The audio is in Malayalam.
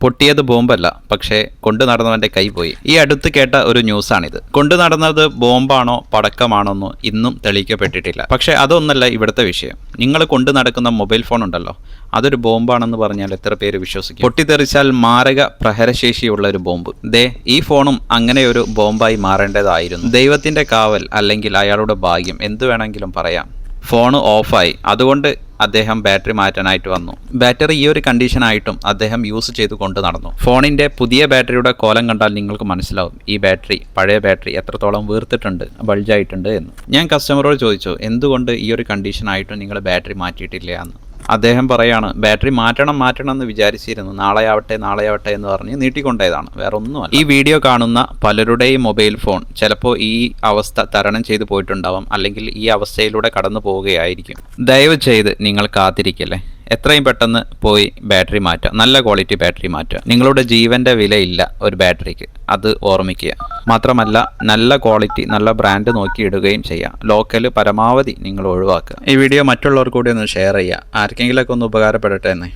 പൊട്ടിയത് ബോംബല്ല, പക്ഷേ കൊണ്ടു നടന്നവന്റെ കൈ പോയി. ഈ അടുത്ത് കേട്ട ഒരു ന്യൂസാണിത്. കൊണ്ടു നടന്നത് ബോംബാണോ പടക്കമാണോന്നോ ഇന്നും തെളിയിക്കപ്പെട്ടിട്ടില്ല. പക്ഷേ അതൊന്നല്ല ഇവിടുത്തെ വിഷയം. നിങ്ങൾ കൊണ്ടു നടക്കുന്ന മൊബൈൽ ഫോൺ ഉണ്ടല്ലോ, അതൊരു ബോംബാണെന്ന് പറഞ്ഞാൽ എത്ര പേര് വിശ്വസിക്കും? പൊട്ടിത്തെറിച്ചാൽ മാരക പ്രഹരശേഷിയുള്ള ഒരു ബോംബ്. ഈ ഫോണും അങ്ങനെ ഒരു ബോംബായി മാറേണ്ടതായിരുന്നു. ദൈവത്തിന്റെ കാവൽ അല്ലെങ്കിൽ അയാളുടെ ഭാഗ്യം, എന്തു വേണമെങ്കിലും പറയാം. ഫോൺ ഓഫായി, അതുകൊണ്ട് അദ്ദേഹം ബാറ്ററി മാറ്റാനായിട്ട് വന്നു. ബാറ്ററി ഈ ഒരു കണ്ടീഷനായിട്ടും അദ്ദേഹം യൂസ് ചെയ്ത് കൊണ്ട് നടന്നു. ഫോണിന്റെ പുതിയ ബാറ്ററിയുടെ കോലം കണ്ടാൽ നിങ്ങൾക്ക് മനസ്സിലാവും ഈ ബാറ്ററി, പഴയ ബാറ്ററി എത്രത്തോളം വീർത്തിട്ടുണ്ട്, ബൾജായിട്ടുണ്ട് എന്ന്. ഞാൻ കസ്റ്റമറോട് ചോദിച്ചു, എന്തുകൊണ്ട് ഈ ഒരു കണ്ടീഷനായിട്ടും നിങ്ങൾ ബാറ്ററി മാറ്റിയിട്ടില്ല എന്ന്. അദ്ദേഹം പറയാണ്, ബാറ്ററി മാറ്റണം എന്ന് വിചാരിച്ചിരുന്നു, നാളെയാവട്ടെ എന്ന് പറഞ്ഞ് നീട്ടിക്കൊണ്ടതാണ്, വേറെ ഒന്നുമല്ല. ഈ വീഡിയോ കാണുന്ന പലരുടെയും മൊബൈൽ ഫോൺ ചിലപ്പോൾ ഈ അവസ്ഥ തരണം ചെയ്തു പോയിട്ടുണ്ടാവും, അല്ലെങ്കിൽ ഈ അവസ്ഥയിലൂടെ കടന്നു പോവുകയായിരിക്കും. ദയവ് ചെയ്ത് നിങ്ങൾ കാത്തിരിക്കല്ലേ, എത്രയും പെട്ടെന്ന് പോയി ബാറ്ററി മാറ്റുക, നല്ല ക്വാളിറ്റി ബാറ്ററി മാറ്റുക. നിങ്ങളുടെ ജീവന്റെ വിലയില്ല ഒരു ബാറ്ററിക്ക്, അത് ഓർമ്മിക്കുക. മാത്രമല്ല നല്ല ക്വാളിറ്റി, നല്ല ബ്രാൻഡ് നോക്കി ഇടുകയും ചെയ്യാം. ലോക്കൽ പരമാവധി നിങ്ങൾ ഒഴിവാക്കുക. ഈ വീഡിയോ മറ്റുള്ളവർ കൂടി ഒന്ന് ഷെയർ ചെയ്യുക, ആർക്കെങ്കിലൊക്കെ ഒന്ന് ഉപകാരപ്പെടട്ടെ എന്നേ.